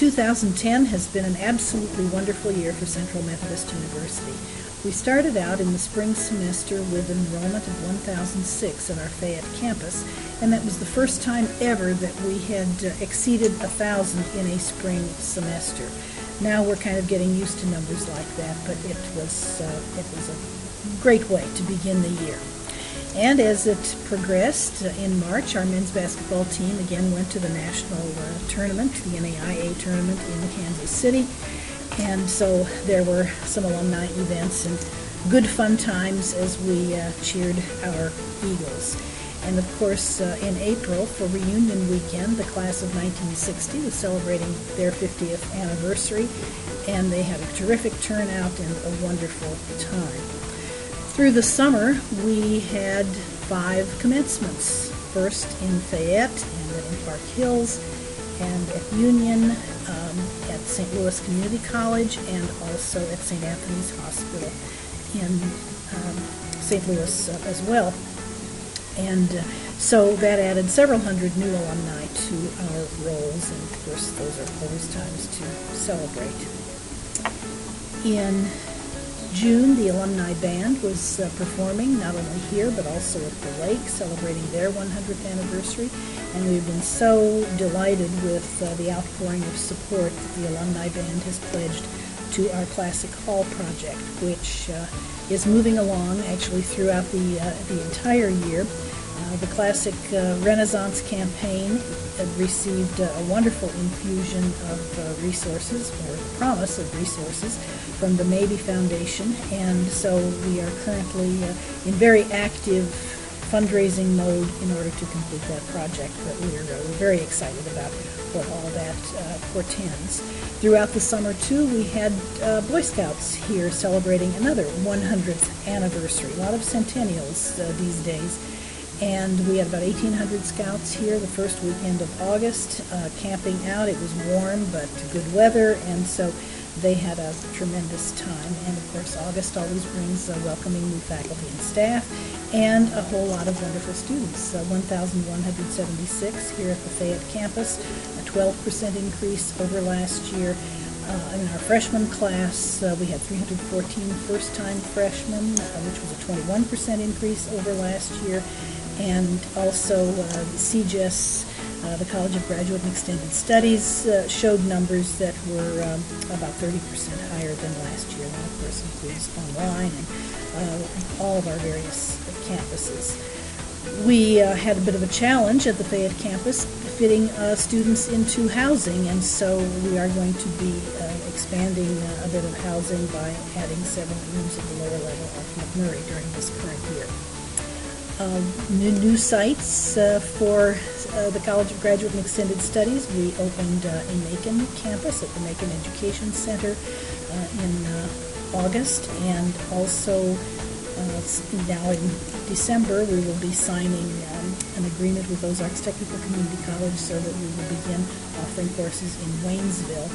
2010 has been an absolutely wonderful year for Central Methodist University. We started out in the spring semester with an enrollment of 1,006 at our Fayette campus, and that was the first time ever that we had exceeded 1,000 in a spring semester. Now we're kind of getting used to numbers like that, but it was a great way to begin the year. And as it progressed, in March, our men's basketball team again went to the national tournament, the NAIA tournament in Kansas City. And so there were some alumni events and good fun times as we cheered our Eagles. And of course, in April, for reunion weekend, the class of 1960 was celebrating their 50th anniversary, and they had a terrific turnout and a wonderful time. Through the summer, we had 5 commencements, first in Fayette, and then in Park Hills, and at Union, at St. Louis Community College, and also at St. Anthony's Hospital in St. Louis as well. And so that added several hundred new alumni to our rolls, and of course those are always times to celebrate. In June, the alumni band was performing not only here but also at the lake, celebrating their 100th anniversary, and we've been so delighted with the outpouring of support that the alumni band has pledged to our Classic Hall project, which is moving along actually throughout the entire year. The Classic Renaissance campaign received a wonderful infusion of resources, or the promise of resources, from the Mabee Foundation, and so we are currently in very active fundraising mode in order to complete that project, but we're very excited about what all that portends. Throughout the summer, too, we had Boy Scouts here celebrating another 100th anniversary. A lot of centennials these days. And we had about 1,800 scouts here the first weekend of August, camping out. It was warm but good weather, and so they had a tremendous time. And of course, August always brings welcoming new faculty and staff, and a whole lot of wonderful students. 1,176 here at the Fayette campus, a 12% increase over last year. In our freshman class, we had 314 first-time freshmen, which was a 21% increase over last year. And also CGES, the College of Graduate and Extended Studies, showed numbers that were about 30% higher than last year. That, of course, includes online and all of our various campuses. We had a bit of a challenge at the Fayette campus fitting students into housing, and so we are going to be expanding a bit of housing by adding several rooms at the lower level of McMurray during this current year. New sites for the College of Graduate and Extended Studies. We opened a Macon campus at the Macon Education Center in August, and also now in December we will be signing an agreement with Ozarks Technical Community College so that we will begin offering courses in Waynesville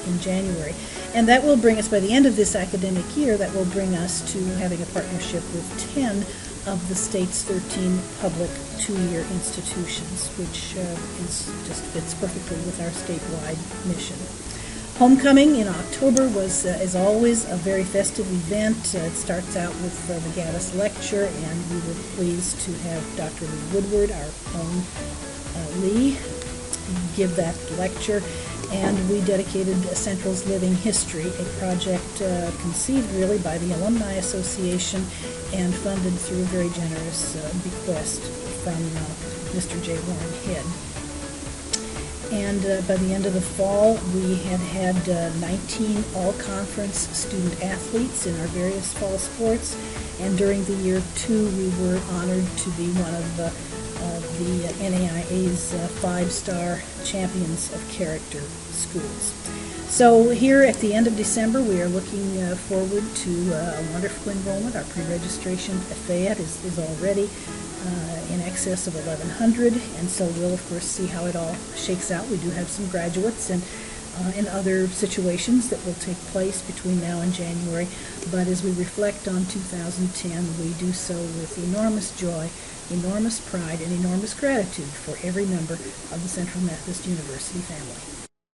in January. And that will bring us, by the end of this academic year, that will bring us to having a partnership with 10 of the state's 13 public 2-year institutions, which just fits perfectly with our statewide mission. Homecoming in October was, as always, a very festive event. It starts out with the Gaddis Lecture, and we were pleased to have Dr. Lee Woodward, our own Lee, give that lecture. And we dedicated Central's Living History, a project conceived really by the Alumni Association and funded through a very generous bequest from Mr. J. Warren Head. And by the end of the fall, we had 19 all-conference student athletes in our various fall sports. And during the year, too, we were honored to be one of the NAIA's 5-star champions of character schools. So here at the end of December, we are looking forward to a wonderful enrollment. Our pre-registration at Fayette is already in excess of 1,100, and so we'll of course see how it all shakes out. We do have some graduates and other situations that will take place between now and January, but as we reflect on 2010, we do so with enormous joy, enormous pride, and enormous gratitude for every member of the Central Methodist University family.